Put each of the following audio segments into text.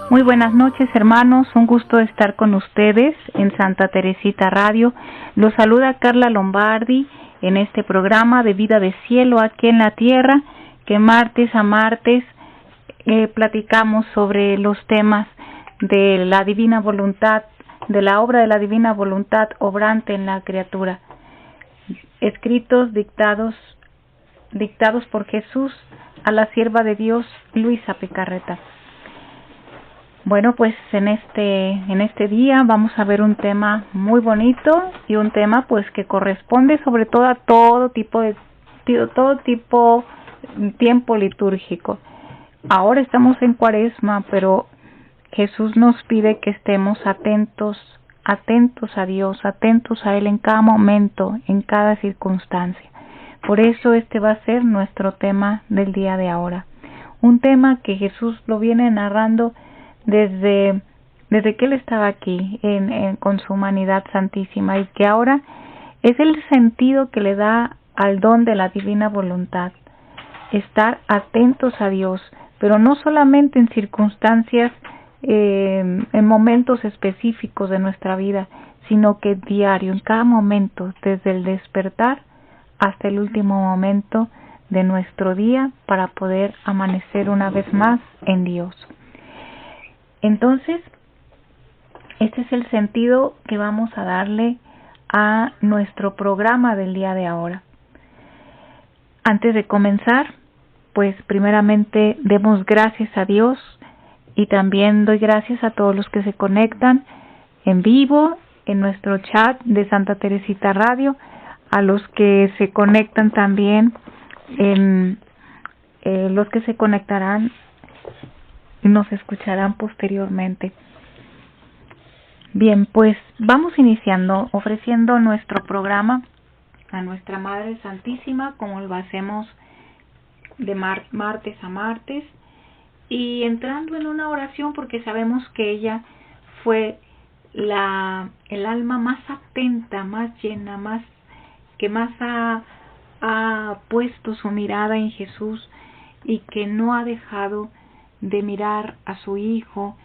Muy buenas noches, hermanos, un gusto estar con ustedes en Santa Teresita Radio. Los saluda Carla Lombardi en este programa de Vida de Cielo aquí en la Tierra, que martes a martes platicamos sobre los temas de la divina voluntad, de la obra de la divina voluntad obrante en la criatura, escritos, dictados por Jesús a la sierva de Dios, Luisa Picarreta. Bueno, pues en este día vamos a ver un tema muy bonito y un tema pues que corresponde sobre todo a todo tipo tiempo litúrgico. Ahora estamos en Cuaresma, pero Jesús nos pide que estemos atentos a Dios, atentos a Él en cada momento, en cada circunstancia. Por eso este va a ser nuestro tema del día de ahora. Un tema que Jesús lo viene narrando desde que Él estaba aquí con su humanidad santísima, y que ahora es el sentido que le da al don de la divina voluntad. Estar atentos a Dios, pero no solamente en circunstancias, en momentos específicos de nuestra vida, sino que diario, en cada momento, desde el despertar hasta el último momento de nuestro día, para poder amanecer una vez más en Dios. Entonces, este es el sentido que vamos a darle a nuestro programa del día de ahora. Antes de comenzar, pues primeramente demos gracias a Dios, y también doy gracias a todos los que se conectan en vivo en nuestro chat de Santa Teresita Radio, a los que se conectan también los que se conectarán y nos escucharán posteriormente. Bien, pues vamos iniciando ofreciendo nuestro programa a nuestra Madre Santísima, como lo hacemos de martes a martes, y entrando en una oración, porque sabemos que ella fue el alma más atenta, más llena, que más ha puesto su mirada en Jesús, y que no ha dejado de mirar a su Hijo,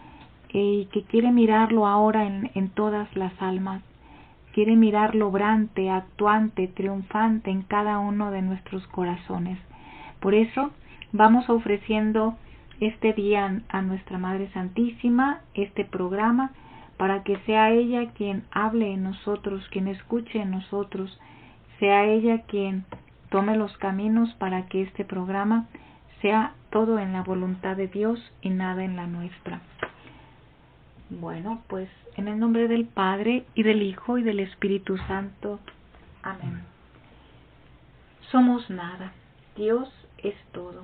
y que quiere mirarlo ahora en todas las almas. Quiere mirarlo obrante, actuante, triunfante en cada uno de nuestros corazones. Por eso vamos ofreciendo este día a nuestra Madre Santísima, este programa, para que sea ella quien hable en nosotros, quien escuche en nosotros, sea ella quien tome los caminos para que este programa sea todo en la voluntad de Dios y nada en la nuestra. Bueno, pues en el nombre del Padre, y del Hijo, y del Espíritu Santo. Amén. Somos nada, Dios es todo.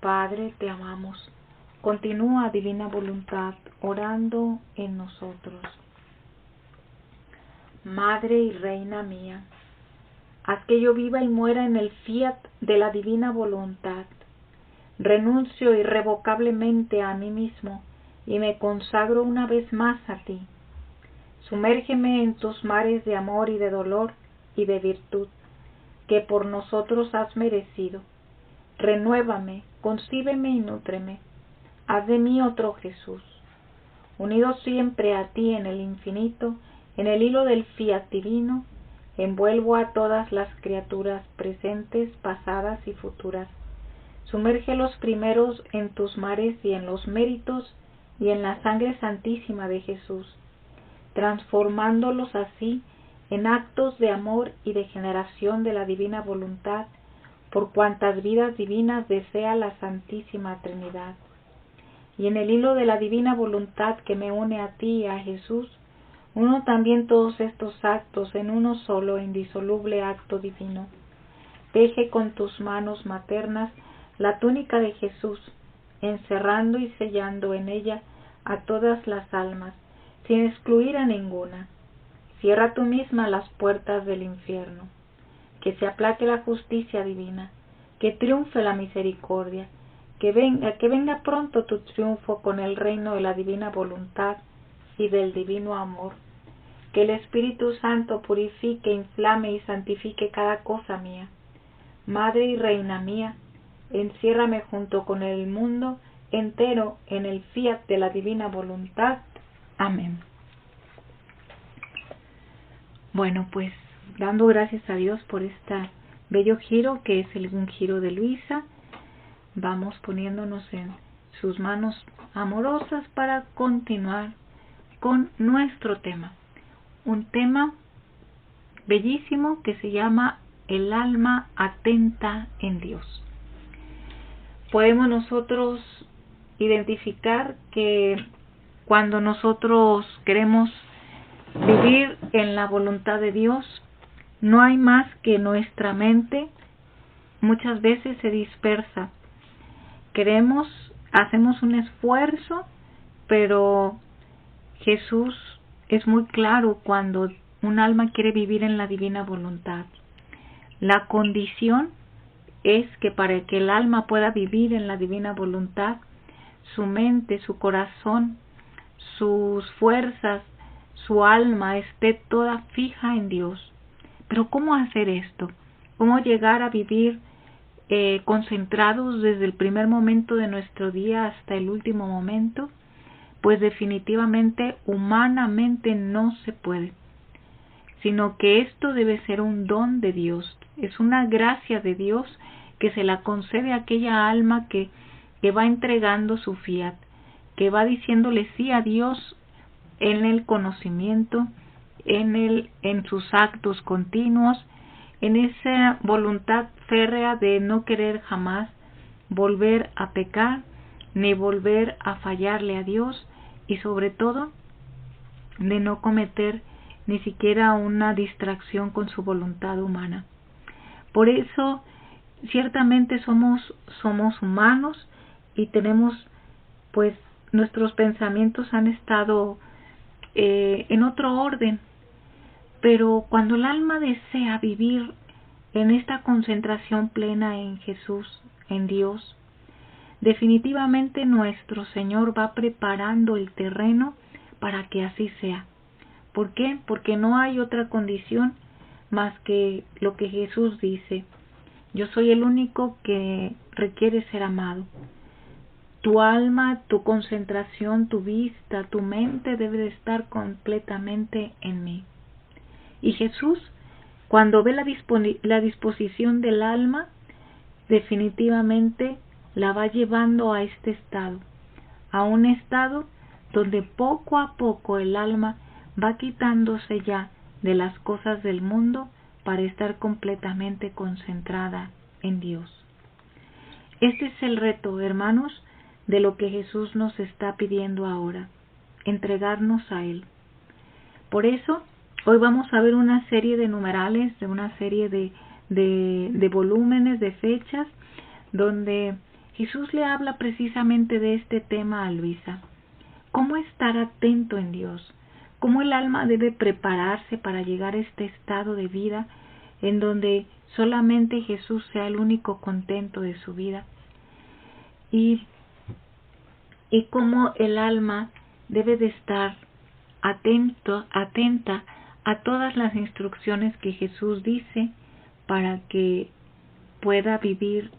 Padre, te amamos. Continúa, divina voluntad, orando en nosotros. Madre y Reina mía, haz que yo viva y muera en el fiat de la divina voluntad. Renuncio irrevocablemente a mí mismo y me consagro una vez más a ti. Sumérgeme en tus mares de amor y de dolor y de virtud, que por nosotros has merecido. Renuévame, concíbeme y nútreme. Haz de mí otro Jesús. Unido siempre a ti en el infinito, en el hilo del fiat divino, envuelvo a todas las criaturas presentes, pasadas y futuras. Sumérgelos primeros en tus mares y en los méritos y en la sangre santísima de Jesús, transformándolos así en actos de amor y de generación de la divina voluntad, por cuantas vidas divinas desea la Santísima Trinidad. Y en el hilo de la divina voluntad que me une a ti y a Jesús, uno también todos estos actos en uno solo e indisoluble acto divino. Teje con tus manos maternas la túnica de Jesús, encerrando y sellando en ella a todas las almas, sin excluir a ninguna. Cierra tú misma las puertas del infierno. Que se aplaque la justicia divina, que triunfe la misericordia, que venga pronto tu triunfo con el reino de la divina voluntad y del divino amor. Que el Espíritu Santo purifique, inflame y santifique cada cosa mía. Madre y Reina mía, enciérrame junto con el mundo entero en el fiat de la divina voluntad. Amén. Bueno, pues dando gracias a Dios por este bello giro que es un giro de Luisa, vamos poniéndonos en sus manos amorosas para continuar con nuestro tema. Un tema bellísimo que se llama el alma atenta en Dios. Podemos nosotros identificar que cuando nosotros queremos vivir en la voluntad de Dios, no hay más que nuestra mente muchas veces se dispersa. Hacemos un esfuerzo, pero Jesús es muy claro cuando un alma quiere vivir en la divina voluntad. La condición es que para que el alma pueda vivir en la divina voluntad, su mente, su corazón, sus fuerzas, su alma esté toda fija en Dios. Pero ¿cómo hacer esto? ¿Cómo llegar a vivir concentrados desde el primer momento de nuestro día hasta el último momento? Pues definitivamente, humanamente no se puede, sino que esto debe ser un don de Dios, es una gracia de Dios que se la concede a aquella alma que va entregando su fiat, que va diciéndole sí a Dios en el conocimiento, en sus actos continuos, en esa voluntad férrea de no querer jamás volver a pecar, ni volver a fallarle a Dios, y sobre todo de no cometer ni siquiera una distracción con su voluntad humana. Por eso, ciertamente somos humanos y tenemos, pues, nuestros pensamientos han estado en otro orden, pero cuando el alma desea vivir en esta concentración plena en Jesús, en Dios, definitivamente nuestro Señor va preparando el terreno para que así sea. ¿Por qué? Porque no hay otra condición más que lo que Jesús dice: yo soy el único que requiere ser amado. Tu alma, tu concentración, tu vista, tu mente debe de estar completamente en mí. Y Jesús, cuando ve la disposición del alma, definitivamente la va llevando a este estado, a un estado donde poco a poco el alma va quitándose ya de las cosas del mundo para estar completamente concentrada en Dios. Este es el reto, hermanos, de lo que Jesús nos está pidiendo ahora, entregarnos a Él. Por eso, hoy vamos a ver una serie de numerales, de una serie de volúmenes, de fechas, donde Jesús le habla precisamente de este tema a Luisa. ¿Cómo estar atento en Dios? ¿Cómo el alma debe prepararse para llegar a este estado de vida en donde solamente Jesús sea el único contento de su vida? Y cómo el alma debe de estar atenta a todas las instrucciones que Jesús dice para que pueda vivir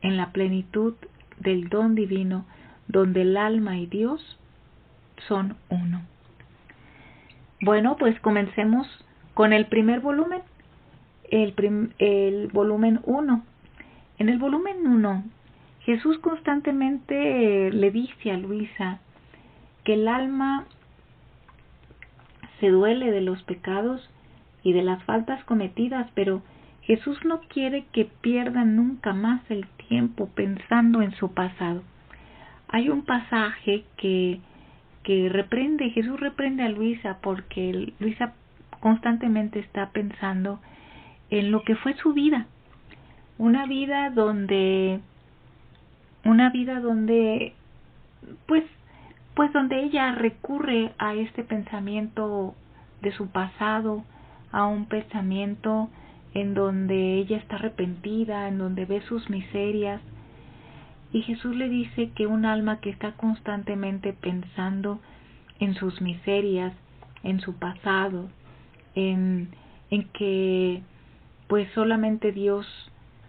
en la plenitud del don divino, donde el alma y Dios son uno. Bueno, pues comencemos con el primer volumen, el volumen 1. En el volumen 1, Jesús constantemente le dice a Luisa que el alma se duele de los pecados y de las faltas cometidas, pero Jesús no quiere que pierda nunca más el tiempo pensando en su pasado. Hay un pasaje que Jesús reprende a Luisa porque Luisa constantemente está pensando en lo que fue su vida, una vida donde pues donde ella recurre a este pensamiento de su pasado, a un pensamiento en donde ella está arrepentida, en donde ve sus miserias. Y Jesús le dice que un alma que está constantemente pensando en sus miserias, en su pasado, en que pues solamente Dios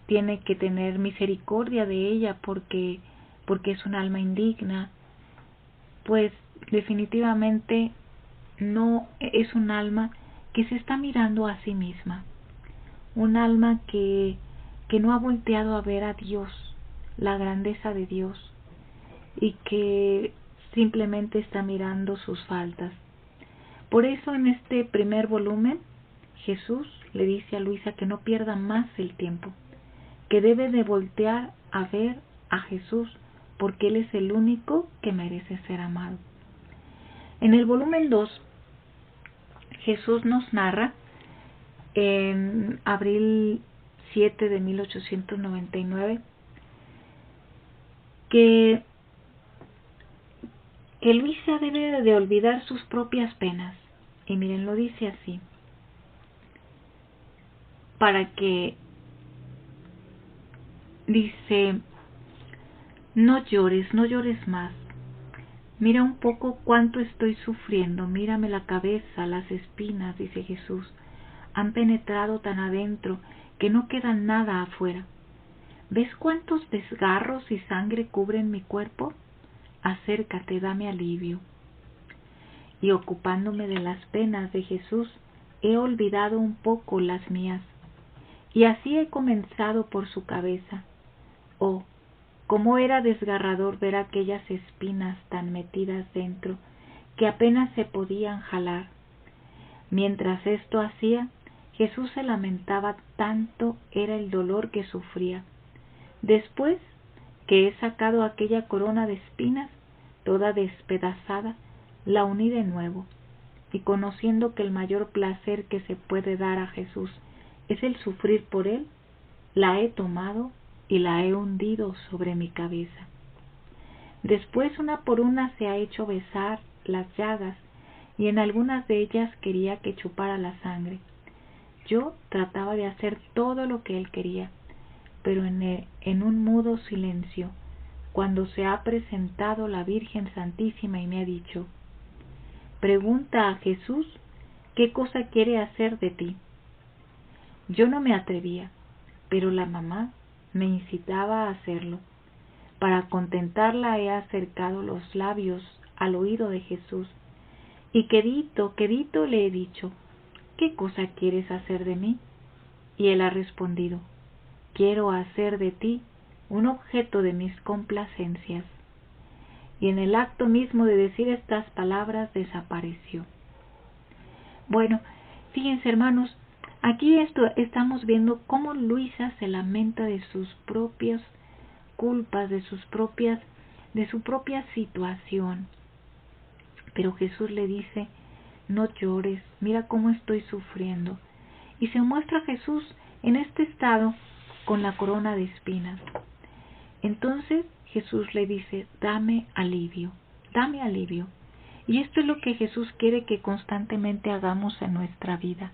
tiene que tener misericordia de ella porque porque es un alma indigna, pues definitivamente no es un alma que se está mirando a sí misma, un alma que no ha volteado a ver a Dios, la grandeza de Dios, y que simplemente está mirando sus faltas. Por eso en este primer volumen Jesús le dice a Luisa que no pierda más el tiempo, que debe de voltear a ver a Jesús, porque Él es el único que merece ser amado. En el volumen 2, Jesús nos narra en abril 7 de 1899 que Luisa debe de olvidar sus propias penas. Y miren, lo dice así: para que, dice, no llores más. Mira un poco cuánto estoy sufriendo, mírame la cabeza, las espinas, dice Jesús, han penetrado tan adentro que no queda nada afuera. ¿Ves cuántos desgarros y sangre cubren mi cuerpo? Acércate, dame alivio. Y ocupándome de las penas de Jesús, he olvidado un poco las mías, y así he comenzado por su cabeza. Oh, cómo era desgarrador ver aquellas espinas tan metidas dentro que apenas se podían jalar. Mientras esto hacía, Jesús se lamentaba, tanto era el dolor que sufría. Después que he sacado aquella corona de espinas, toda despedazada, la uní de nuevo, y conociendo que el mayor placer que se puede dar a Jesús es el sufrir por Él, la he tomado y la he hundido sobre mi cabeza. Después, una por una, se ha hecho besar las llagas, y en algunas de ellas quería que chupara la sangre. Yo trataba de hacer todo lo que Él quería, pero en un mudo silencio, cuando se ha presentado la Virgen Santísima y me ha dicho: pregunta a Jesús qué cosa quiere hacer de ti. Yo no me atrevía, pero la mamá me incitaba a hacerlo. Para contentarla he acercado los labios al oído de Jesús, y quedito le he dicho: ¿qué cosa quieres hacer de mí? Y él ha respondido: quiero hacer de ti un objeto de mis complacencias. Y en el acto mismo de decir estas palabras desapareció. Bueno, fíjense, hermanos, aquí estamos viendo cómo Luisa se lamenta de sus propias culpas, de su propia situación. Pero Jesús le dice: no llores, mira cómo estoy sufriendo. Y se muestra Jesús en este estado con la corona de espinas. Entonces Jesús le dice: dame alivio, dame alivio. Y esto es lo que Jesús quiere que constantemente hagamos en nuestra vida.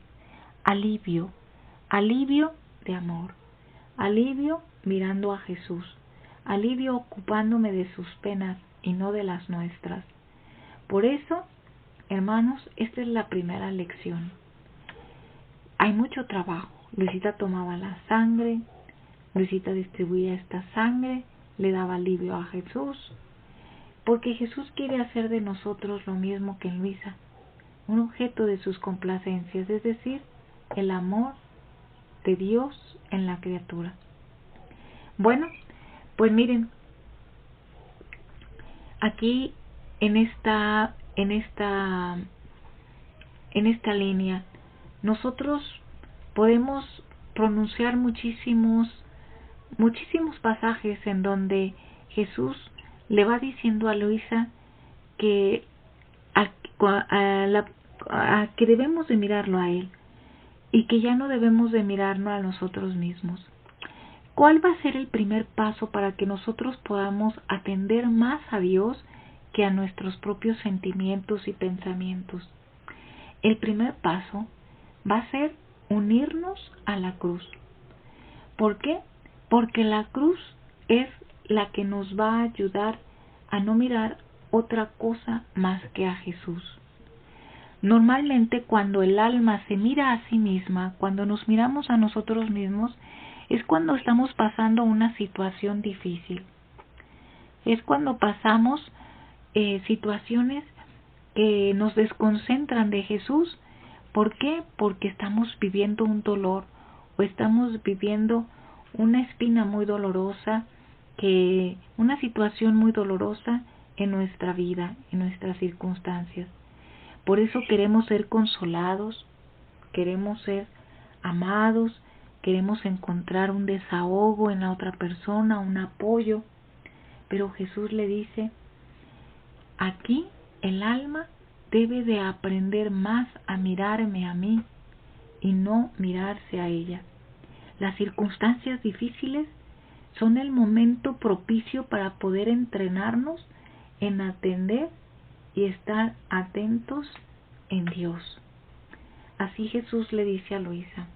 Alivio, alivio de amor, alivio mirando a Jesús, alivio ocupándome de sus penas y no de las nuestras. Por eso, hermanos, esta es la primera lección. Hay mucho trabajo. Luisita tomaba la sangre, Luisita distribuía esta sangre, le daba alivio a Jesús, porque Jesús quiere hacer de nosotros lo mismo que en Luisa, un objeto de sus complacencias, es decir, el amor de Dios en la criatura. Bueno, pues miren, aquí en esta línea nosotros podemos pronunciar muchísimos pasajes en donde Jesús le va diciendo a Luisa que que debemos de mirarlo a Él y que ya no debemos de mirarnos a nosotros mismos. ¿Cuál va a ser el primer paso para que nosotros podamos atender más a Dios que a nuestros propios sentimientos y pensamientos? El primer paso va a ser unirnos a la cruz. ¿Por qué? Porque la cruz es la que nos va a ayudar a no mirar otra cosa más que a Jesús. Normalmente cuando el alma se mira a sí misma, cuando nos miramos a nosotros mismos, es cuando estamos pasando una situación difícil. Es cuando pasamos situaciones que nos desconcentran de Jesús. ¿Por qué? Porque estamos viviendo un dolor o estamos viviendo una espina muy dolorosa, una situación muy dolorosa en nuestra vida, en nuestras circunstancias. Por eso queremos ser consolados, queremos ser amados, queremos encontrar un desahogo en la otra persona, un apoyo. Pero Jesús le dice, aquí el alma debe de aprender más a mirarme a mí y no mirarse a ella. Las circunstancias difíciles son el momento propicio para poder entrenarnos en atender y estar atentos en Dios. Así Jesús le dice a Luisa,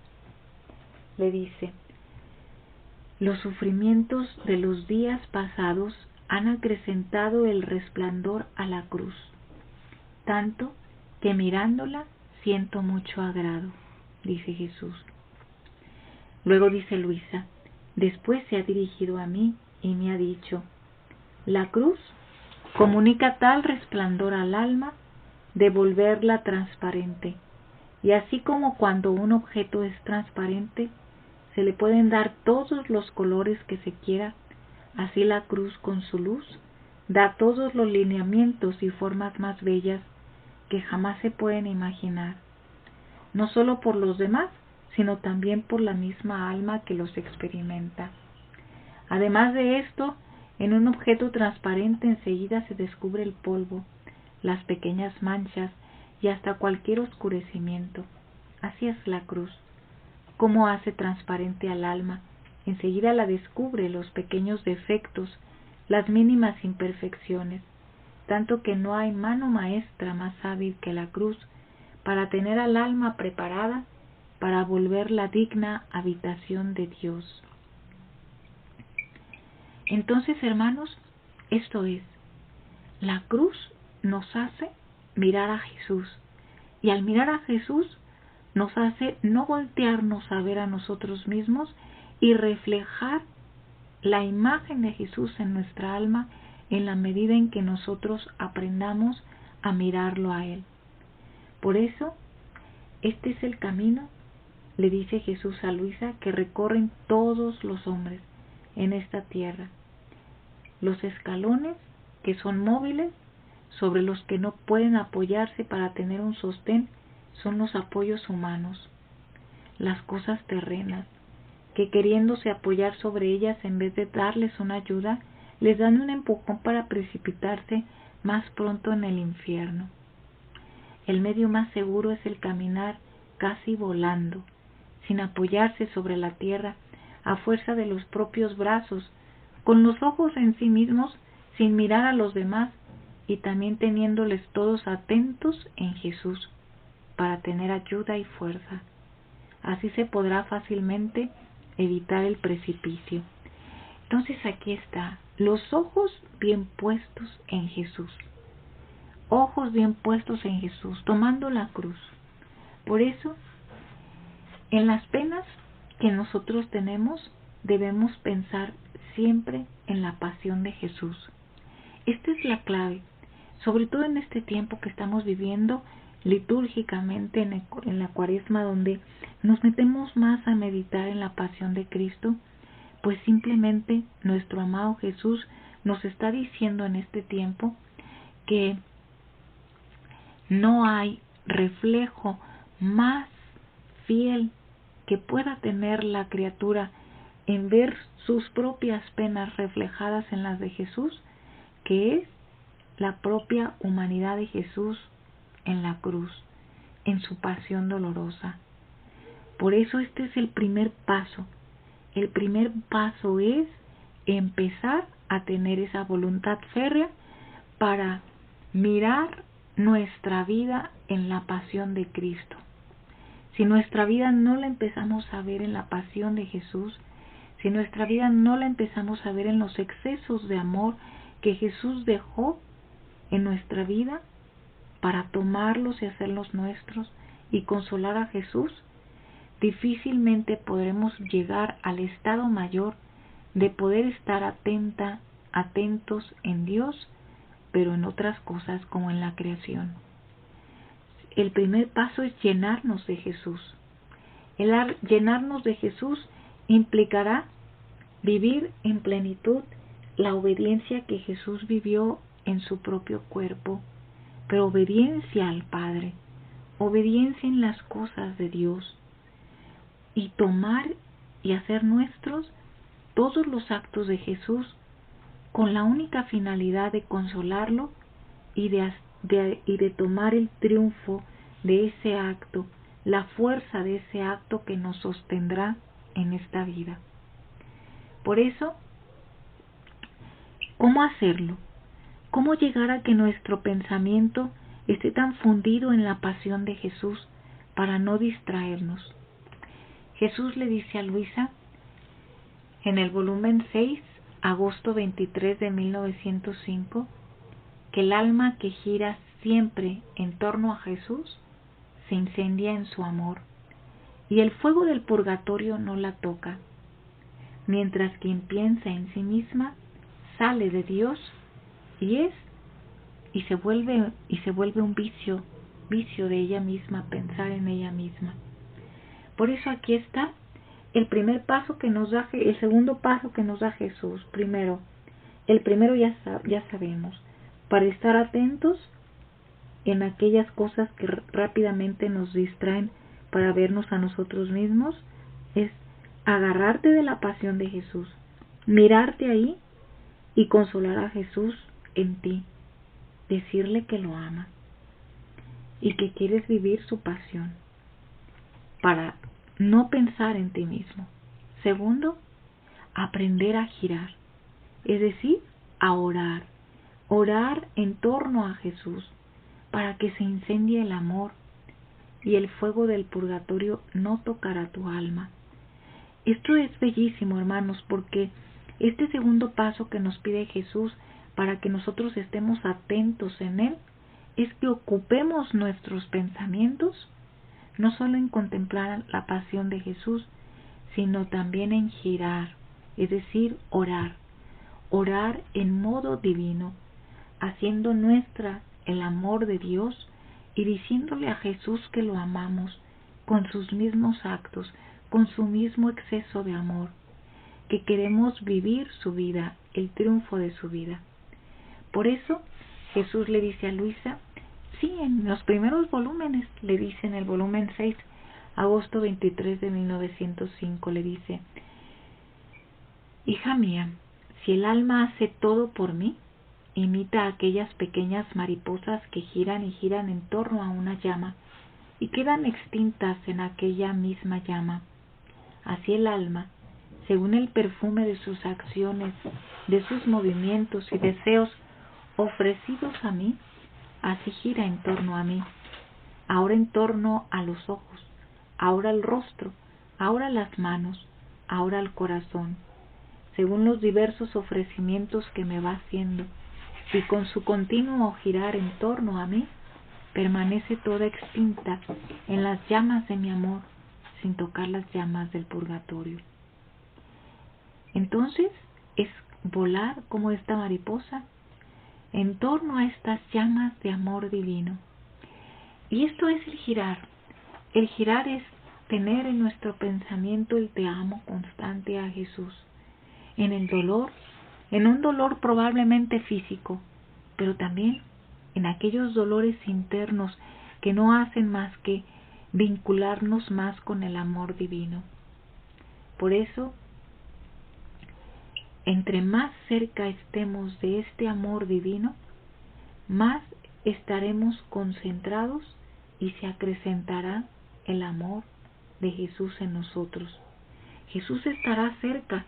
le dice, los sufrimientos de los días pasados han acrecentado el resplandor a la cruz, tanto que mirándola siento mucho agrado, dice Jesús. Luego dice Luisa, después se ha dirigido a mí y me ha dicho, la cruz comunica tal resplandor al alma de volverla transparente, y así como cuando un objeto es transparente, se le pueden dar todos los colores que se quiera, así la cruz con su luz da todos los lineamientos y formas más bellas que jamás se pueden imaginar, no solo por los demás, sino también por la misma alma que los experimenta. Además de esto, en un objeto transparente enseguida se descubre el polvo, las pequeñas manchas y hasta cualquier oscurecimiento. Así es la cruz. Cómo hace transparente al alma, enseguida la descubre los pequeños defectos, las mínimas imperfecciones, tanto que no hay mano maestra más hábil que la cruz para tener al alma preparada para volverla digna habitación de Dios. Entonces, hermanos, esto es, la cruz nos hace mirar a Jesús, y al mirar a Jesús nos hace no voltearnos a ver a nosotros mismos y reflejar la imagen de Jesús en nuestra alma en la medida en que nosotros aprendamos a mirarlo a Él. Por eso, este es el camino, le dice Jesús a Luisa, que recorren todos los hombres en esta tierra. Los escalones que son móviles, sobre los que no pueden apoyarse para tener un sostén, son los apoyos humanos. Las cosas terrenas, que queriéndose apoyar sobre ellas en vez de darles una ayuda, les dan un empujón para precipitarse más pronto en el infierno. El medio más seguro es el caminar casi volando, sin apoyarse sobre la tierra, a fuerza de los propios brazos, con los ojos en sí mismos, sin mirar a los demás, y también teniéndoles todos atentos en Jesús, para tener ayuda y fuerza. Así se podrá fácilmente evitar el precipicio. Entonces aquí está, los ojos bien puestos en Jesús. Ojos bien puestos en Jesús, tomando la cruz. Por eso, en las penas que nosotros tenemos, debemos pensar siempre en la pasión de Jesús. Esta es la clave, sobre todo en este tiempo que estamos viviendo litúrgicamente en la Cuaresma, donde nos metemos más a meditar en la pasión de Cristo, pues simplemente nuestro amado Jesús nos está diciendo en este tiempo que no hay reflejo más fiel que pueda tener la criatura en ver sus propias penas reflejadas en las de Jesús, que es la propia humanidad de Jesús en la cruz, en su pasión dolorosa. Por eso este es el primer paso. El primer paso es empezar a tener esa voluntad férrea para mirar nuestra vida en la pasión de Cristo. Si nuestra vida no la empezamos a ver en la pasión de Jesús, si nuestra vida no la empezamos a ver en los excesos de amor que Jesús dejó en nuestra vida para tomarlos y hacerlos nuestros y consolar a Jesús, difícilmente podremos llegar al estado mayor de poder estar atenta atentos en Dios, pero en otras cosas como en la creación. El primer paso es llenarnos de Jesús. Llenarnos de Jesús implicará vivir en plenitud la obediencia que Jesús vivió en su propio cuerpo, pero obediencia al Padre, obediencia en las cosas de Dios, y tomar y hacer nuestros todos los actos de Jesús con la única finalidad de consolarlo y de tomar el triunfo de ese acto, la fuerza de ese acto que nos sostendrá en esta vida. Por eso, ¿cómo hacerlo? ¿Cómo llegar a que nuestro pensamiento esté tan fundido en la pasión de Jesús para no distraernos? Jesús le dice a Luisa en el volumen 6, agosto 23 de 1905, que el alma que gira siempre en torno a Jesús se incendia en su amor, y el fuego del purgatorio no la toca, mientras quien piensa en sí misma sale de Dios y se vuelve un vicio de ella misma, pensar en ella misma. Por eso aquí está el primer paso que nos da, el segundo paso que nos da Jesús. El primero ya sabemos, para estar atentos en aquellas cosas que rápidamente nos distraen para vernos a nosotros mismos, es agarrarte de la pasión de Jesús, mirarte ahí y consolar a Jesús en ti, decirle que lo amas y que quieres vivir su pasión para no pensar en ti mismo. Segundo, aprender a girar, es decir, a orar en torno a Jesús para que se incendie el amor y el fuego del purgatorio no tocará tu alma. Esto es bellísimo, hermanos, porque este segundo paso que nos pide Jesús para que nosotros estemos atentos en Él es que ocupemos nuestros pensamientos no solo en contemplar la pasión de Jesús, sino también en girar, es decir, orar en modo divino, haciendo nuestra el amor de Dios y diciéndole a Jesús que lo amamos con sus mismos actos, con su mismo exceso de amor, que queremos vivir su vida, el triunfo de su vida. Por eso Jesús le dice a Luisa, sí, en los primeros volúmenes, le dice en el volumen 6, agosto 23 de 1905, le dice, hija mía, si el alma hace todo por mí, imita a aquellas pequeñas mariposas que giran y giran en torno a una llama y quedan extintas en aquella misma llama. Así el alma, según el perfume de sus acciones, de sus movimientos y deseos ofrecidos a mí, así gira en torno a mí, ahora en torno a los ojos, ahora al rostro, ahora las manos, ahora al corazón, según los diversos ofrecimientos que me va haciendo, y con su continuo girar en torno a mí, permanece toda extinta en las llamas de mi amor, sin tocar las llamas del purgatorio. Entonces es volar como esta mariposa en torno a estas llamas de amor divino. Y esto es el girar. El girar es tener en nuestro pensamiento el te amo constante a Jesús. En el dolor, en un dolor probablemente físico, pero también en aquellos dolores internos que no hacen más que vincularnos más con el amor divino. Por eso, entre más cerca estemos de este amor divino, más estaremos concentrados y se acrecentará el amor de Jesús en nosotros. Jesús estará cerca,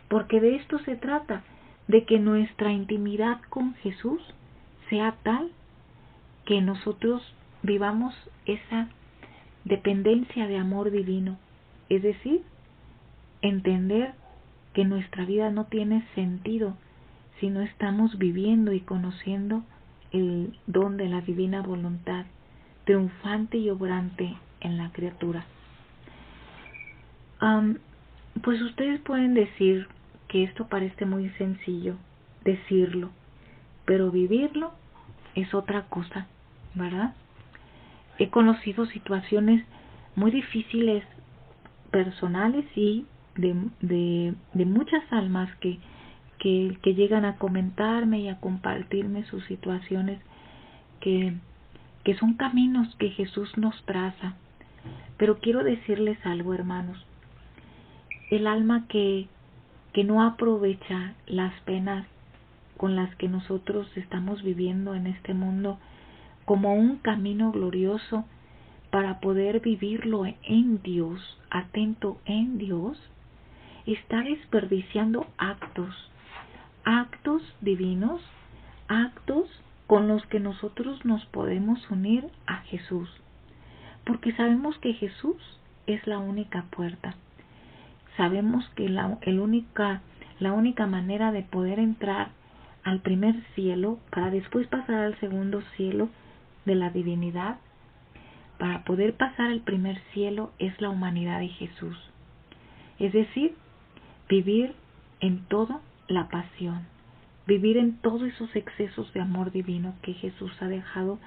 porque de esto se trata, de que nuestra intimidad con Jesús sea tal que nosotros vivamos esa dependencia de amor divino, es decir, entender que nuestra vida no tiene sentido si no estamos viviendo y conociendo el don de la divina voluntad, triunfante y obrante en la criatura. Pues ustedes pueden decir que esto parece muy sencillo decirlo, pero vivirlo es otra cosa, ¿verdad? He conocido situaciones muy difíciles personales y de muchas almas que llegan a comentarme y a compartirme sus situaciones que son caminos que Jesús nos traza. Pero quiero decirles algo, hermanos. El alma que no aprovecha las penas con las que nosotros estamos viviendo en este mundo como un camino glorioso para poder vivirlo en Dios, atento en Dios, está desperdiciando actos divinos, actos con los que nosotros nos podemos unir a Jesús, porque sabemos que Jesús es la única puerta. Sabemos que la única manera de poder entrar al primer cielo, para después pasar al segundo cielo de la divinidad, para poder pasar al primer cielo es la humanidad de Jesús. Es decir, vivir en toda la pasión, vivir en todos esos excesos de amor divino que Jesús ha dejado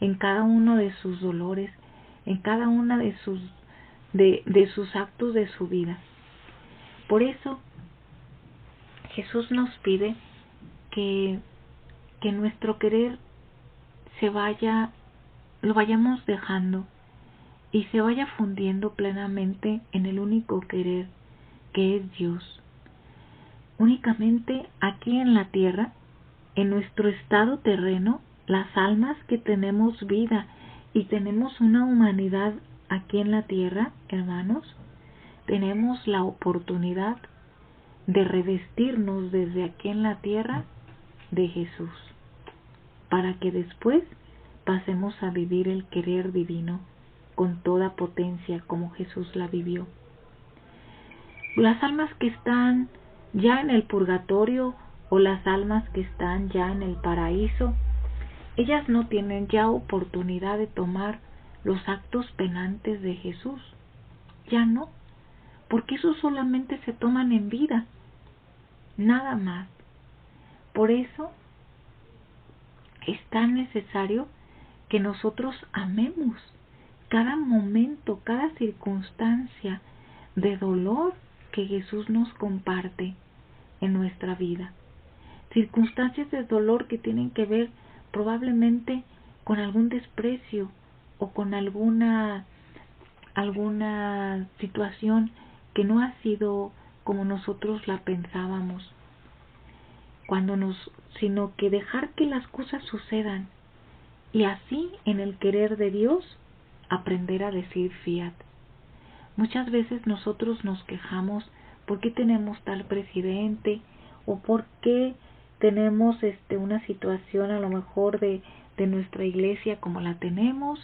en cada uno de sus dolores, en cada una de sus actos de su vida. Por eso Jesús nos pide que nuestro querer lo vayamos dejando y se vaya fundiendo plenamente en el único querer que es Dios. Únicamente aquí en la tierra, en nuestro estado terreno, las almas que tenemos vida y tenemos una humanidad aquí en la tierra, hermanos, tenemos la oportunidad de revestirnos desde aquí en la tierra de Jesús, para que después pasemos a vivir el querer divino con toda potencia como Jesús la vivió. Las almas que están ya en el purgatorio o las almas que están ya en el paraíso, ellas no tienen ya oportunidad de tomar los actos penantes de Jesús. Ya no, porque esos solamente se toman en vida, nada más. Por eso es tan necesario que nosotros amemos cada momento, cada circunstancia de dolor que Jesús nos comparte en nuestra vida. Circunstancias de dolor que tienen que ver probablemente con algún desprecio o con alguna situación que no ha sido como nosotros la pensábamos, sino que dejar que las cosas sucedan y así en el querer de Dios aprender a decir fiat. Muchas veces nosotros nos quejamos por qué tenemos tal presidente o por qué tenemos una situación a lo mejor de nuestra iglesia como la tenemos,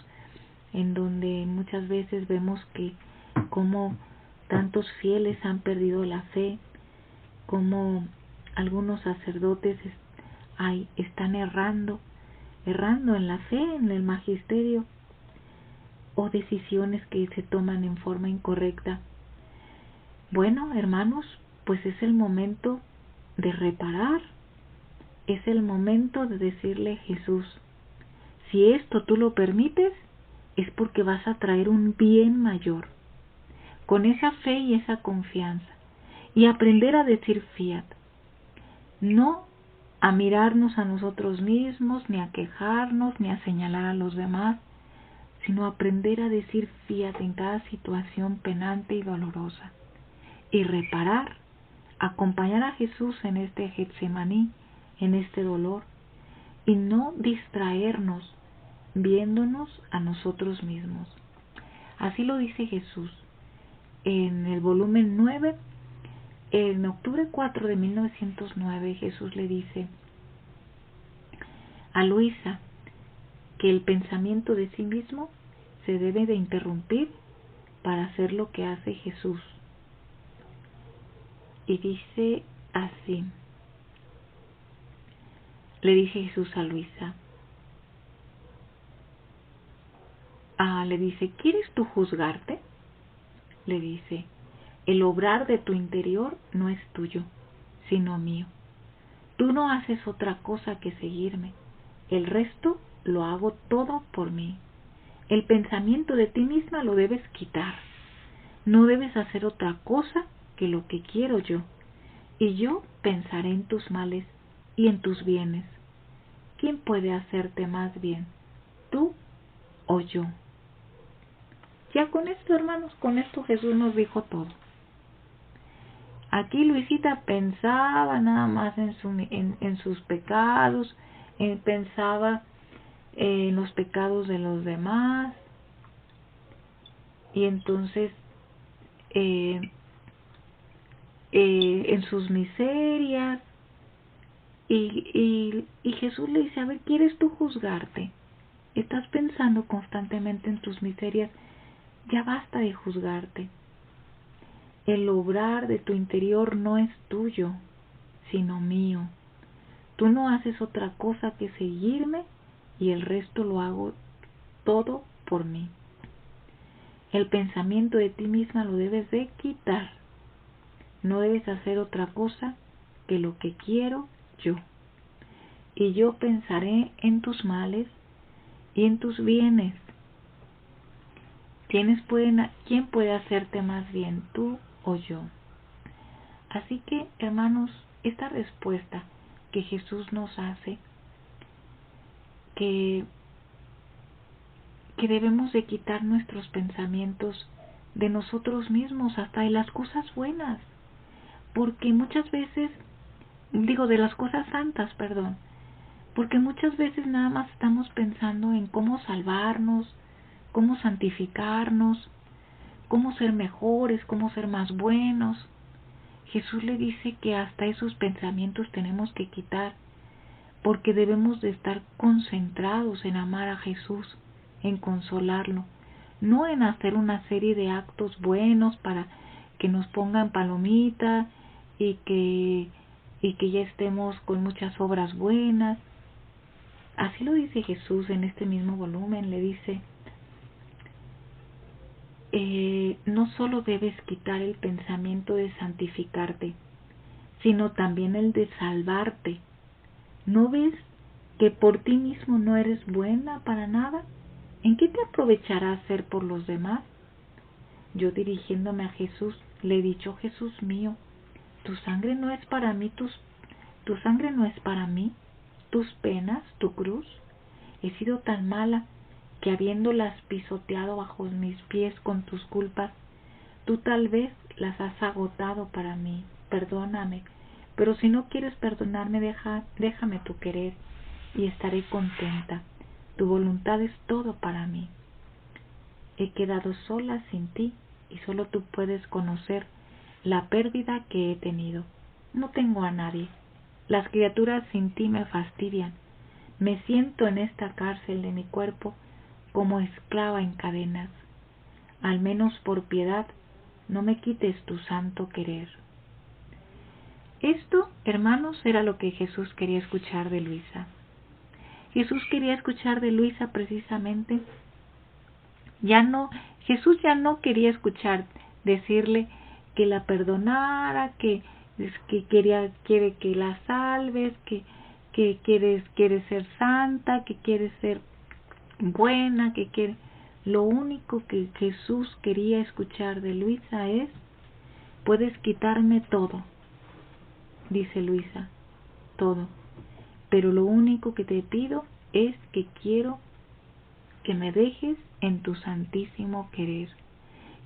en donde muchas veces vemos que como tantos fieles han perdido la fe, como algunos sacerdotes están errando en la fe, en el magisterio, o decisiones que se toman en forma incorrecta. Bueno, hermanos, pues es el momento de reparar, es el momento de decirle a Jesús, si esto tú lo permites, es porque vas a traer un bien mayor, con esa fe y esa confianza, y aprender a decir fiat, no a mirarnos a nosotros mismos, ni a quejarnos, ni a señalar a los demás, sino aprender a decir fiat en cada situación penante y dolorosa, y reparar, acompañar a Jesús en este Getsemaní, en este dolor, y no distraernos viéndonos a nosotros mismos. Así lo dice Jesús en el volumen 9, en octubre 4 de 1909, Jesús le dice a Luisa que el pensamiento de sí mismo se debe de interrumpir para hacer lo que hace Jesús. Y dice así, le dice Jesús a Luisa, le dice, ¿quieres tú juzgarte? Le dice, el obrar de tu interior no es tuyo, sino mío. Tú no haces otra cosa que seguirme. El resto lo hago todo por mí. El pensamiento de ti misma lo debes quitar. No debes hacer otra cosa que lo que quiero yo. Y yo pensaré en tus males y en tus bienes. ¿Quién puede hacerte más bien, tú o yo? Ya con esto, hermanos, con esto Jesús nos dijo todo. Aquí Luisita pensaba nada más en sus pecados, pensaba en los pecados de los demás, y entonces en sus miserias, y Jesús le dice, a ver, ¿quieres tú juzgarte? Estás pensando constantemente en tus miserias, ya basta de juzgarte. El obrar de tu interior no es tuyo, sino mío. Tú no haces otra cosa que seguirme y el resto lo hago todo por mí. El pensamiento de ti misma lo debes de quitar. No debes hacer otra cosa que lo que quiero yo. Y yo pensaré en tus males y en tus bienes. ¿Quién puede hacerte más bien, tú o yo? Así que, hermanos, esta respuesta que Jesús nos hace, que debemos de quitar nuestros pensamientos de nosotros mismos, hasta de las cosas buenas, porque muchas veces, de las cosas santas, perdón, porque muchas veces nada más estamos pensando en cómo salvarnos, cómo santificarnos, cómo ser mejores, cómo ser más buenos. Jesús le dice que hasta esos pensamientos tenemos que quitar, porque debemos de estar concentrados en amar a Jesús, en consolarlo, no en hacer una serie de actos buenos para que nos pongan palomita y que ya estemos con muchas obras buenas. Así lo dice Jesús en este mismo volumen, le dice, no solo debes quitar el pensamiento de santificarte, sino también el de salvarte. ¿No ves que por ti mismo no eres buena para nada? ¿En qué te aprovechará hacer por los demás? Yo, dirigiéndome a Jesús, le he dicho, Jesús mío, tu sangre no es para mí, tu sangre no es para mí, tus penas, tu cruz. He sido tan mala que habiéndolas pisoteado bajo mis pies con tus culpas, tú tal vez las has agotado para mí. Perdóname, pero si no quieres perdonarme, déjame tu querer y estaré contenta. Tu voluntad es todo para mí. He quedado sola sin ti y solo tú puedes conocer la pérdida que he tenido. No tengo a nadie. Las criaturas sin ti me fastidian. Me siento en esta cárcel de mi cuerpo como esclava en cadenas. Al menos por piedad, no me quites tu santo querer. Esto, hermanos, era lo que Jesús quería escuchar de Luisa. Jesús quería escuchar de Luisa precisamente, Jesús ya no quería escuchar decirle que la perdonara, que quiere que la salves, que quiere ser santa, que quiere ser buena, que quiere. Lo único que Jesús quería escuchar de Luisa es, puedes quitarme todo, dice Luisa, todo, pero lo único que te pido es que quiero que me dejes en tu santísimo querer.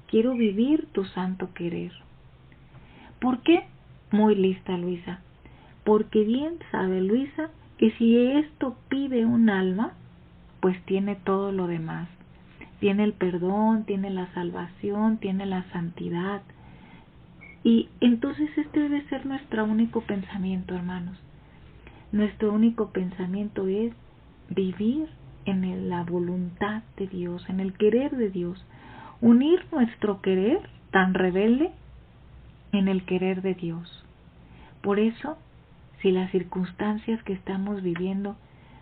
Quiero vivir tu santo querer. ¿Por qué? Muy lista Luisa. Porque bien sabe Luisa que si esto pide un alma, pues tiene todo lo demás. Tiene el perdón, tiene la salvación, tiene la santidad. Y entonces este debe ser nuestro único pensamiento, hermanos. Nuestro único pensamiento es vivir en la voluntad de Dios, en el querer de Dios. Unir nuestro querer tan rebelde en el querer de Dios. Por eso, si las circunstancias que estamos viviendo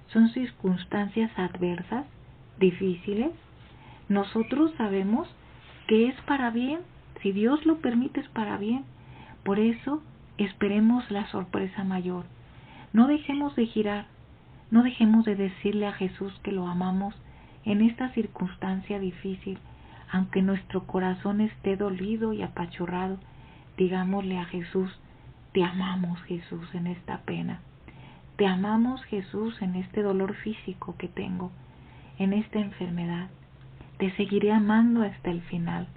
son circunstancias adversas, difíciles, nosotros sabemos que es para bien. Si Dios lo permite, es para bien. Por eso, esperemos la sorpresa mayor. No dejemos de girar, no dejemos de decirle a Jesús que lo amamos en esta circunstancia difícil. Aunque nuestro corazón esté dolido y apachurrado, digámosle a Jesús: te amamos, Jesús, en esta pena. Te amamos, Jesús, en este dolor físico que tengo, en esta enfermedad. Te seguiré amando hasta el final,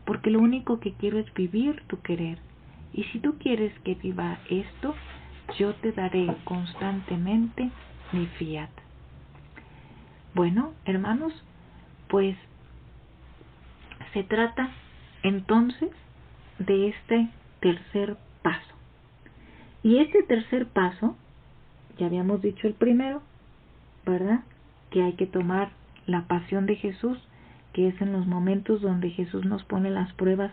porque lo único que quiero es vivir tu querer. Y si tú quieres que viva esto, yo te daré constantemente mi fiat. Bueno, hermanos, pues se trata entonces de este tercer paso. Y este tercer paso, ya habíamos dicho el primero, ¿verdad? Que hay que tomar la pasión de Jesús, que es en los momentos donde Jesús nos pone las pruebas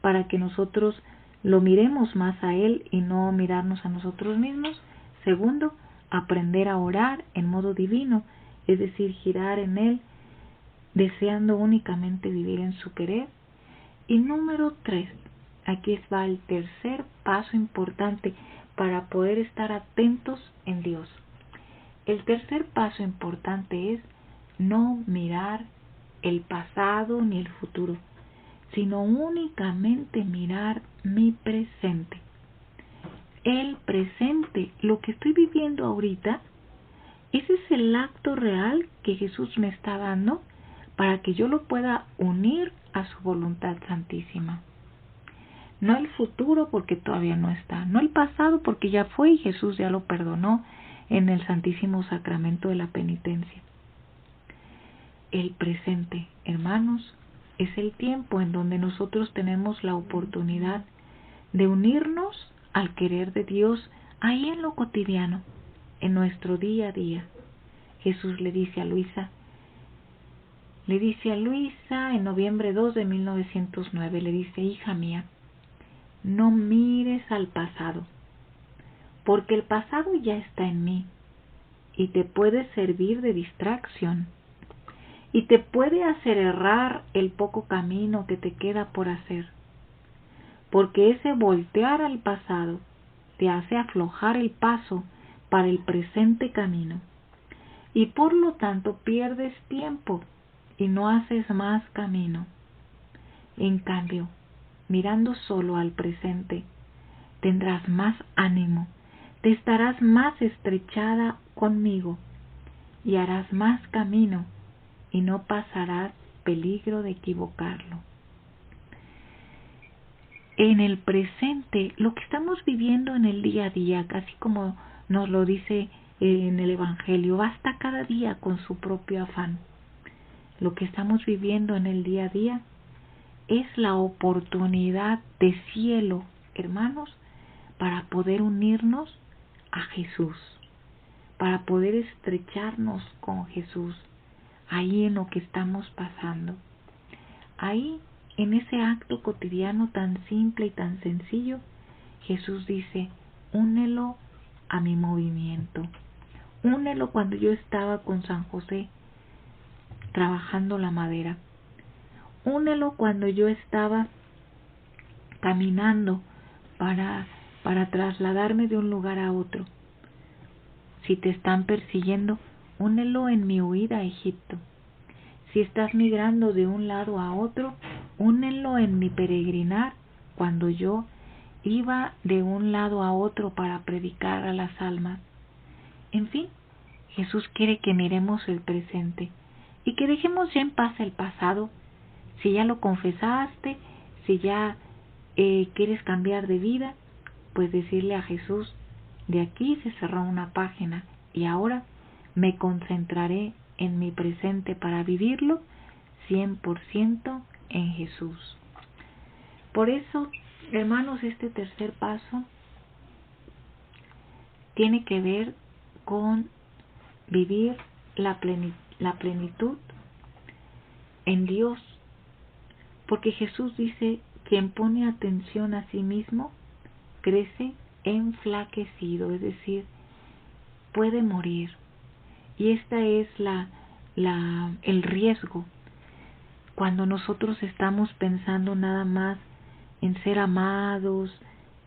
para que nosotros lo miremos más a Él y no mirarnos a nosotros mismos. Segundo, aprender a orar en modo divino, es decir, girar en Él, deseando únicamente vivir en su querer. Y número 3, aquí va el tercer paso importante para poder estar atentos en Dios. El tercer paso importante es no mirar el pasado ni el futuro, sino únicamente mirar mi presente. El presente, lo que estoy viviendo ahorita, ese es el acto real que Jesús me está dando para que yo lo pueda unir a su voluntad santísima. No el futuro, porque todavía no está. No el pasado, porque ya fue y Jesús ya lo perdonó en el Santísimo Sacramento de la Penitencia. El presente, hermanos, es el tiempo en donde nosotros tenemos la oportunidad de unirnos al querer de Dios ahí en lo cotidiano, en nuestro día a día. Jesús le dice a Luisa en noviembre 2 de 1909, le dice: hija mía, no mires al pasado, porque el pasado ya está en mí y te puede servir de distracción y te puede hacer errar el poco camino que te queda por hacer, porque ese voltear al pasado te hace aflojar el paso para el presente camino y por lo tanto pierdes tiempo y no haces más camino. En cambio, mirando solo al presente, tendrás más ánimo, te estarás más estrechada conmigo y harás más camino y no pasarás peligro de equivocarlo. En el presente, lo que estamos viviendo en el día a día, casi como nos lo dice en el Evangelio, basta cada día con su propio afán. Lo que estamos viviendo en el día a día es la oportunidad de cielo, hermanos, para poder unirnos a Jesús, para poder estrecharnos con Jesús, ahí en lo que estamos pasando. Ahí, en ese acto cotidiano tan simple y tan sencillo, Jesús dice: únelo a mi movimiento. Únelo cuando yo estaba con San José trabajando la madera. Únelo cuando yo estaba caminando para trasladarme de un lugar a otro. Si te están persiguiendo, únelo en mi huida a Egipto. Si estás migrando de un lado a otro, únelo en mi peregrinar cuando yo iba de un lado a otro para predicar a las almas. En fin, Jesús quiere que miremos el presente y que dejemos ya en paz el pasado. Si ya lo confesaste, si ya quieres cambiar de vida, pues decirle a Jesús: de aquí se cerró una página y ahora me concentraré en mi presente para vivirlo 100% en Jesús. Por eso, hermanos, este tercer paso tiene que ver con vivir la plenitud en Dios, porque Jesús dice: quien pone atención a sí mismo crece enflaquecido, es decir, puede morir. Y esta es el riesgo cuando nosotros estamos pensando nada más en ser amados,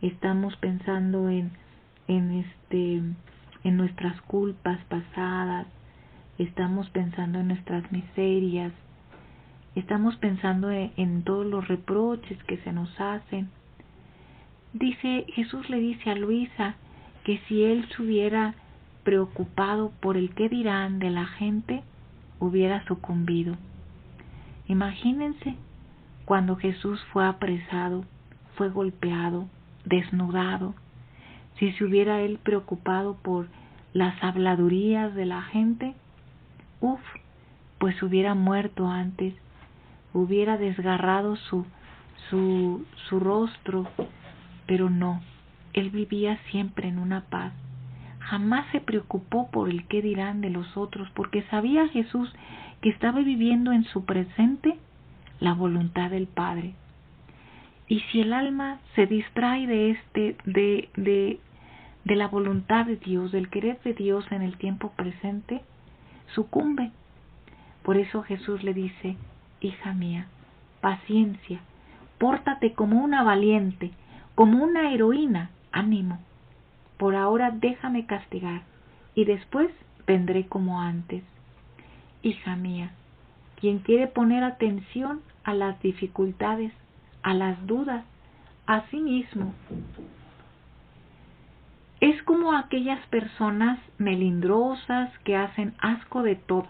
estamos pensando en en nuestras culpas pasadas, estamos pensando en nuestras miserias, estamos pensando en todos los reproches que se nos hacen. Jesús le dice a Luisa que si él se hubiera preocupado por el qué dirán de la gente, hubiera sucumbido. Imagínense cuando Jesús fue apresado, fue golpeado, desnudado. Si se hubiera él preocupado por las habladurías de la gente, pues hubiera muerto antes, hubiera desgarrado su rostro, pero no, él vivía siempre en una paz. Jamás se preocupó por el qué dirán de los otros, porque sabía Jesús que estaba viviendo en su presente la voluntad del Padre. Y si el alma se distrae de la voluntad de Dios, del querer de Dios en el tiempo presente, sucumbe. Por eso Jesús le dice: hija mía, paciencia, pórtate como una valiente, como una heroína, ánimo. Por ahora déjame castigar, y después vendré como antes. Hija mía, quien quiere poner atención a las dificultades, a las dudas, a sí mismo, es como aquellas personas melindrosas que hacen asco de todo,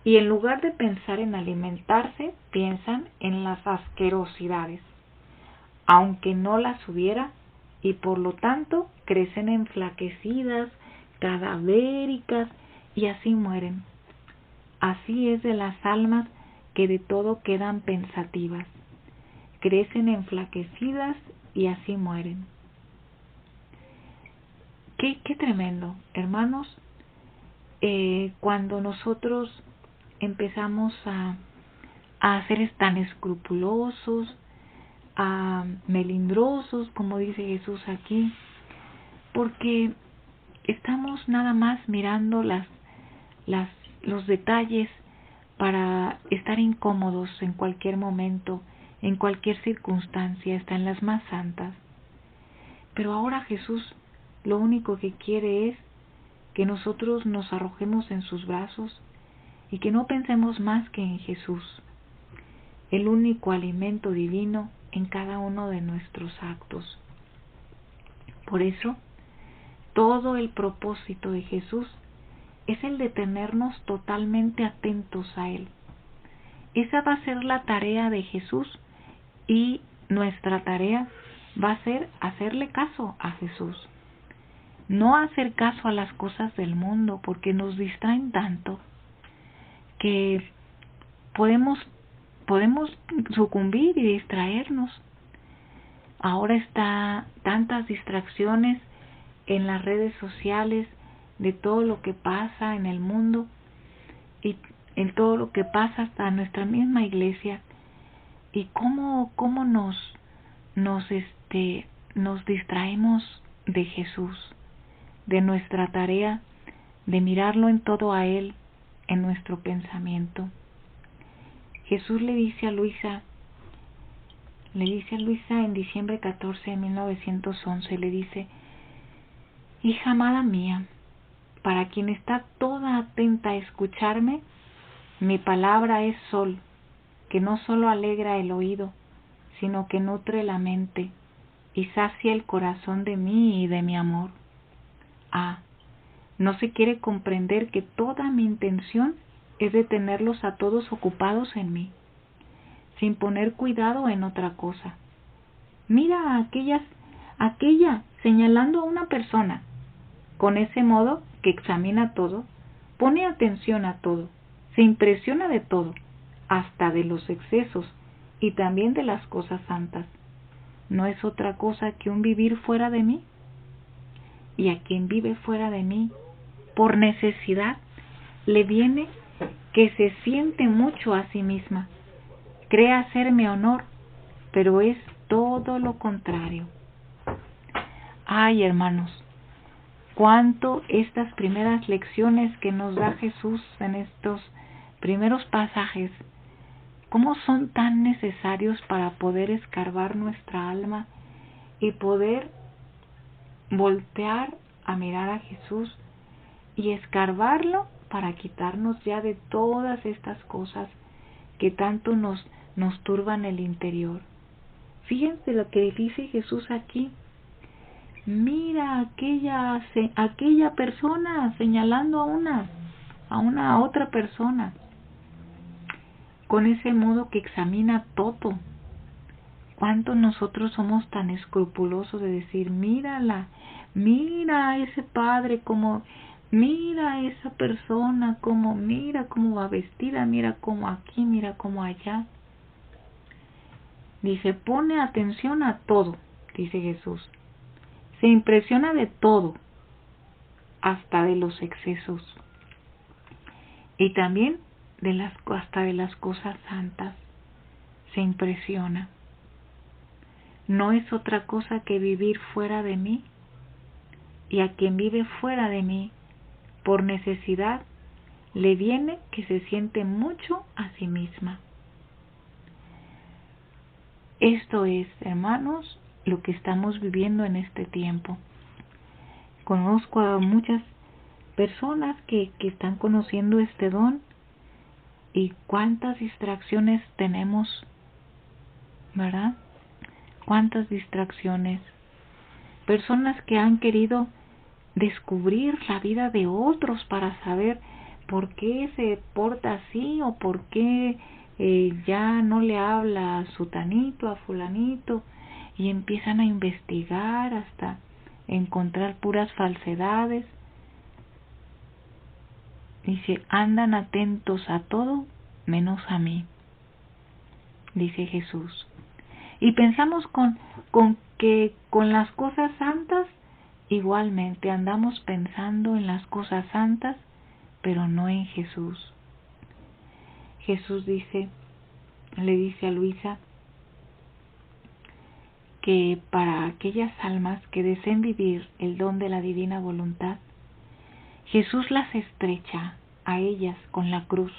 y en lugar de pensar en alimentarse, piensan en las asquerosidades, aunque no las hubiera, y por lo tanto crecen enflaquecidas, cadavéricas, y así mueren. Así es de las almas que de todo quedan pensativas, crecen enflaquecidas y así mueren. Qué tremendo, hermanos, cuando nosotros empezamos a ser tan escrupulosos, melindrosos, como dice Jesús aquí, porque estamos nada más mirando los detalles para estar incómodos en cualquier momento, en cualquier circunstancia, hasta en las más santas. Pero ahora Jesús lo único que quiere es que nosotros nos arrojemos en sus brazos y que no pensemos más que en Jesús, el único alimento divino en cada uno de nuestros actos. Por eso, todo el propósito de Jesús es el de tenernos totalmente atentos a Él. Esa va a ser la tarea de Jesús, y nuestra tarea va a ser hacerle caso a Jesús. No hacer caso a las cosas del mundo, porque nos distraen tanto que podemos sucumbir y distraernos. Ahora está tantas distracciones en las redes sociales de todo lo que pasa en el mundo y en todo lo que pasa hasta en nuestra misma iglesia, y cómo nos distraemos de Jesús, de nuestra tarea de mirarlo en todo a Él, en nuestro pensamiento. Jesús le dice a Luisa en diciembre 14 de 1911, le dice: hija amada mía, para quien está toda atenta a escucharme, mi palabra es sol, que no solo alegra el oído, sino que nutre la mente y sacia el corazón de mí y de mi amor. No se quiere comprender que toda mi intención es de tenerlos a todos ocupados en mí, sin poner cuidado en otra cosa. Mira a aquella señalando a una persona, con ese modo que examina todo, pone atención a todo, se impresiona de todo, hasta de los excesos y también de las cosas santas. ¿No es otra cosa que un vivir fuera de mí? Y a quien vive fuera de mí, por necesidad, le viene que se siente mucho a sí misma, cree hacerme honor, pero es todo lo contrario. Ay, hermanos, cuánto estas primeras lecciones que nos da Jesús en estos primeros pasajes, cómo son tan necesarios para poder escarbar nuestra alma y poder voltear a mirar a Jesús y escarbarlo para quitarnos ya de todas estas cosas que tanto nos turban el interior. Fíjense lo que dice Jesús aquí. Mira aquella persona señalando a otra persona, con ese modo que examina todo. ¿Cuánto nosotros somos tan escrupulosos de decir, mírala, mira a ese padre, como, mira a esa persona, como, mira cómo va vestida, mira cómo aquí, mira cómo allá? Dice, pone atención a todo, dice Jesús. Se impresiona de todo, hasta de los excesos. Y también hasta de las cosas santas. Se impresiona. No es otra cosa que vivir fuera de mí. Y a quien vive fuera de mí, por necesidad, le viene que se siente mucho a sí misma. Esto es, hermanos, lo que estamos viviendo en este tiempo. Conozco a muchas personas que están conociendo este don y cuántas distracciones tenemos, ¿verdad? Cuántas distracciones. Personas que han querido descubrir la vida de otros para saber por qué se porta así o por qué ya no le habla a sutanito, a fulanito, y empiezan a investigar hasta encontrar puras falsedades. Dice, andan atentos a todo menos a mí, dice Jesús. Y pensamos que con las cosas santas, igualmente andamos pensando en las cosas santas, pero no en Jesús. Jesús le dice a Luisa que para aquellas almas que deseen vivir el don de la divina voluntad, Jesús las estrecha a ellas con la cruz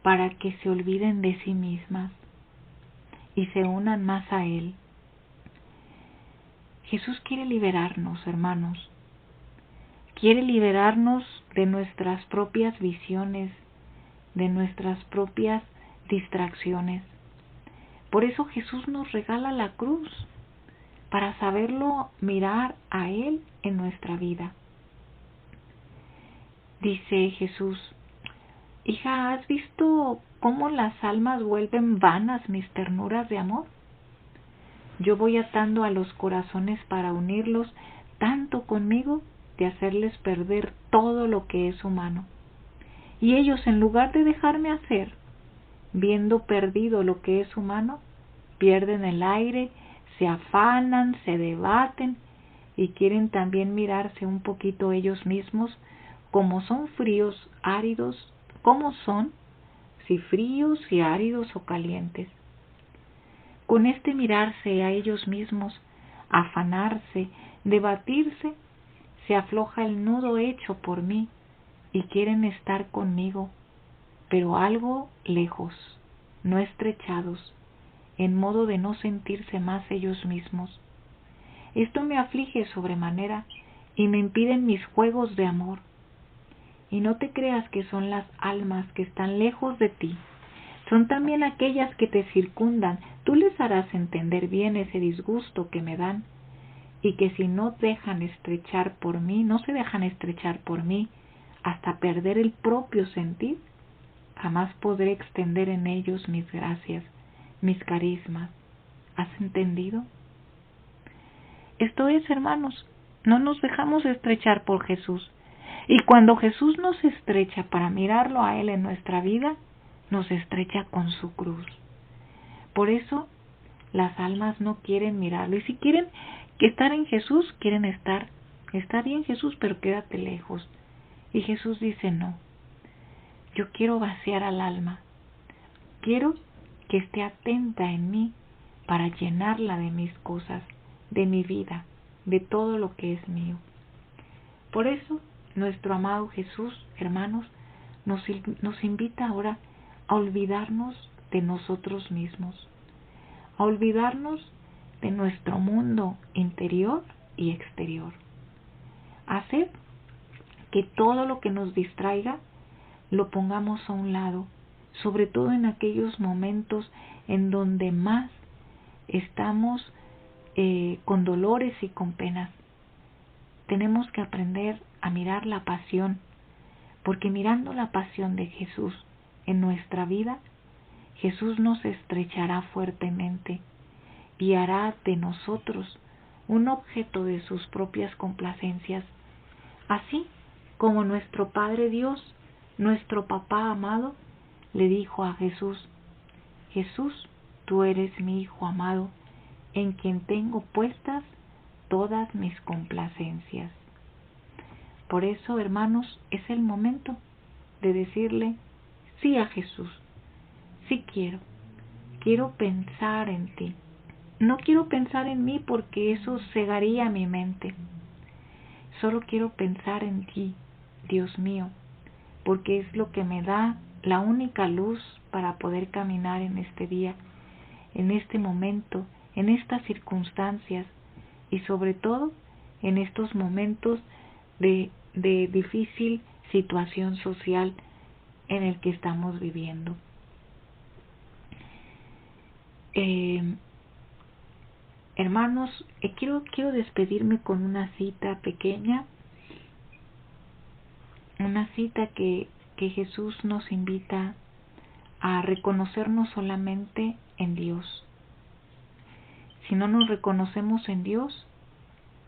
para que se olviden de sí mismas y se unan más a Él. Jesús quiere liberarnos, hermanos. Quiere liberarnos de nuestras propias visiones, de nuestras propias distracciones. Por eso Jesús nos regala la cruz, para saberlo mirar a Él en nuestra vida. Dice Jesús, hija, ¿has visto cómo las almas vuelven vanas mis ternuras de amor? Yo voy atando a los corazones para unirlos tanto conmigo de hacerles perder todo lo que es humano. Y ellos, en lugar de dejarme hacer, viendo perdido lo que es humano, pierden el aire, se afanan, se debaten y quieren también mirarse un poquito ellos mismos, como son fríos, áridos, como son, si fríos, si áridos o calientes. Con este mirarse a ellos mismos, afanarse, debatirse, se afloja el nudo hecho por mí y quieren estar conmigo, pero algo lejos, no estrechados, en modo de no sentirse más ellos mismos. Esto me aflige sobremanera y me impiden mis juegos de amor. Y no te creas que son las almas que están lejos de ti, son también aquellas que te circundan. Tú les harás entender bien ese disgusto que me dan, y que si no dejan estrechar por mí, no se dejan estrechar por mí hasta perder el propio sentir, jamás podré extender en ellos mis gracias, mis carismas. ¿Has entendido? Esto es, hermanos, no nos dejamos estrechar por Jesús. Y cuando Jesús nos estrecha para mirarlo a Él en nuestra vida, nos estrecha con su cruz. Por eso las almas no quieren mirarlo. Y si quieren estar en Jesús, quieren está bien Jesús, pero quédate lejos. Y Jesús dice, no, yo quiero vaciar al alma. Quiero que esté atenta en mí para llenarla de mis cosas, de mi vida, de todo lo que es mío. Por eso, nuestro amado Jesús, hermanos, nos invita ahora a olvidarnos de nosotros mismos, a olvidarnos de nuestro mundo interior y exterior, hacer que todo lo que nos distraiga lo pongamos a un lado, sobre todo en aquellos momentos en donde más estamos con dolores y con penas. Tenemos que aprender a mirar la pasión, porque mirando la pasión de Jesús en nuestra vida, Jesús nos estrechará fuertemente y hará de nosotros un objeto de sus propias complacencias, así como nuestro Padre Dios, nuestro Papá amado, le dijo a Jesús: Jesús, tú eres mi Hijo amado, en quien tengo puestas todas mis complacencias. Por eso, hermanos, es el momento de decirle sí a Jesús. Sí quiero pensar en ti. No quiero pensar en mí porque eso cegaría mi mente. Solo quiero pensar en ti, Dios mío, porque es lo que me da la única luz para poder caminar en este día, en este momento, en estas circunstancias y sobre todo en estos momentos de difícil situación social en el que estamos viviendo. Hermanos, quiero despedirme con una cita pequeña, una cita que Jesús nos invita a reconocernos solamente en Dios. Si no nos reconocemos en Dios,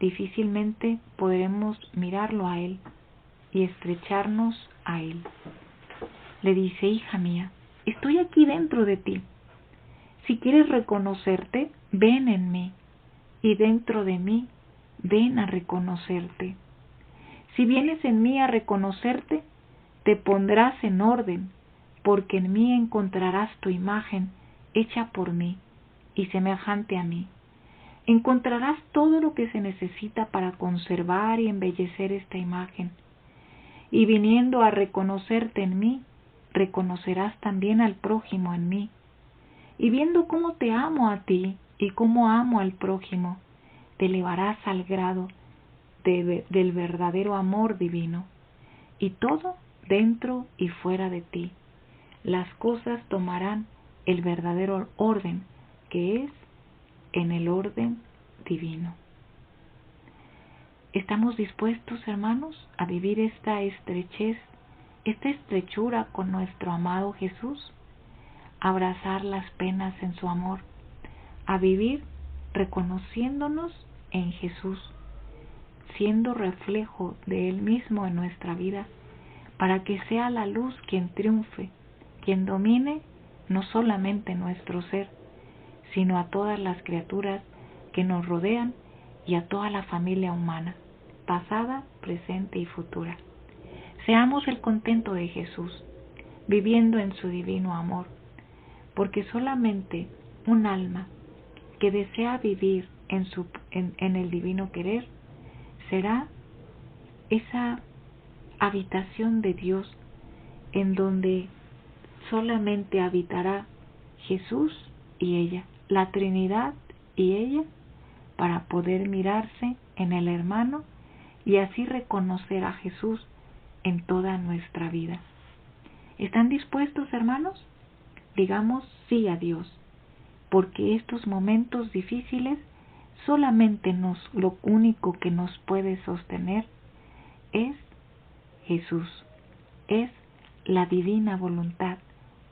difícilmente podremos mirarlo a Él y estrecharnos a Él. Le dice: hija mía, estoy aquí dentro de ti. Si quieres reconocerte, ven en mí, y dentro de mí, ven a reconocerte. Si vienes en mí a reconocerte, te pondrás en orden, porque en mí encontrarás tu imagen hecha por mí y semejante a mí. Encontrarás todo lo que se necesita para conservar y embellecer esta imagen. Y viniendo a reconocerte en mí, reconocerás también al prójimo en mí. Y viendo cómo te amo a ti y cómo amo al prójimo, te elevarás al grado del verdadero amor divino. Y todo dentro y fuera de ti. Las cosas tomarán el verdadero orden, que es en el orden divino. ¿Estamos dispuestos, hermanos, a vivir esta estrechez, esta estrechura con nuestro amado Jesús? A abrazar las penas en su amor, a vivir reconociéndonos en Jesús, siendo reflejo de Él mismo en nuestra vida, para que sea la luz quien triunfe, quien domine no solamente nuestro ser, sino a todas las criaturas que nos rodean y a toda la familia humana, pasada, presente y futura. Seamos el contento de Jesús, viviendo en su divino amor, porque solamente un alma que desea vivir en el divino querer será esa habitación de Dios en donde solamente habitará Jesús y ella, la Trinidad y ella, para poder mirarse en el hermano y así reconocer a Jesús en toda nuestra vida. ¿Están dispuestos, hermanos? Digamos sí a Dios, porque estos momentos difíciles solamente lo único que nos puede sostener es Jesús, es la divina voluntad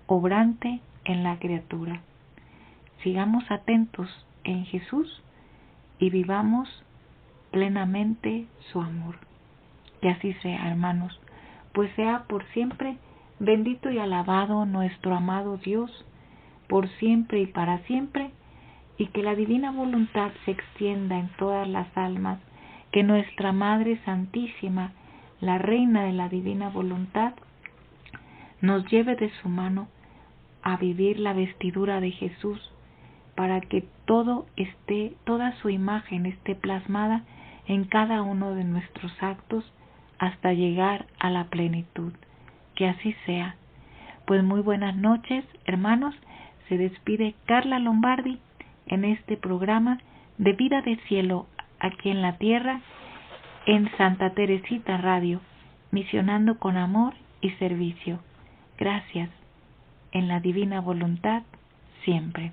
obrante en la criatura. Sigamos atentos en Jesús y vivamos plenamente su amor. Que así sea, hermanos, pues sea por siempre bendito y alabado nuestro amado Dios, por siempre y para siempre, y que la divina voluntad se extienda en todas las almas, que nuestra Madre Santísima, la Reina de la divina voluntad, nos lleve de su mano a vivir la vestidura de Jesús, para que toda su imagen esté plasmada en cada uno de nuestros actos hasta llegar a la plenitud. Que así sea. Pues muy buenas noches, hermanos. Se despide Carla Lombardi en este programa de Vida de Cielo aquí en la tierra, en Santa Teresita Radio, misionando con amor y servicio. Gracias. En la divina voluntad, siempre.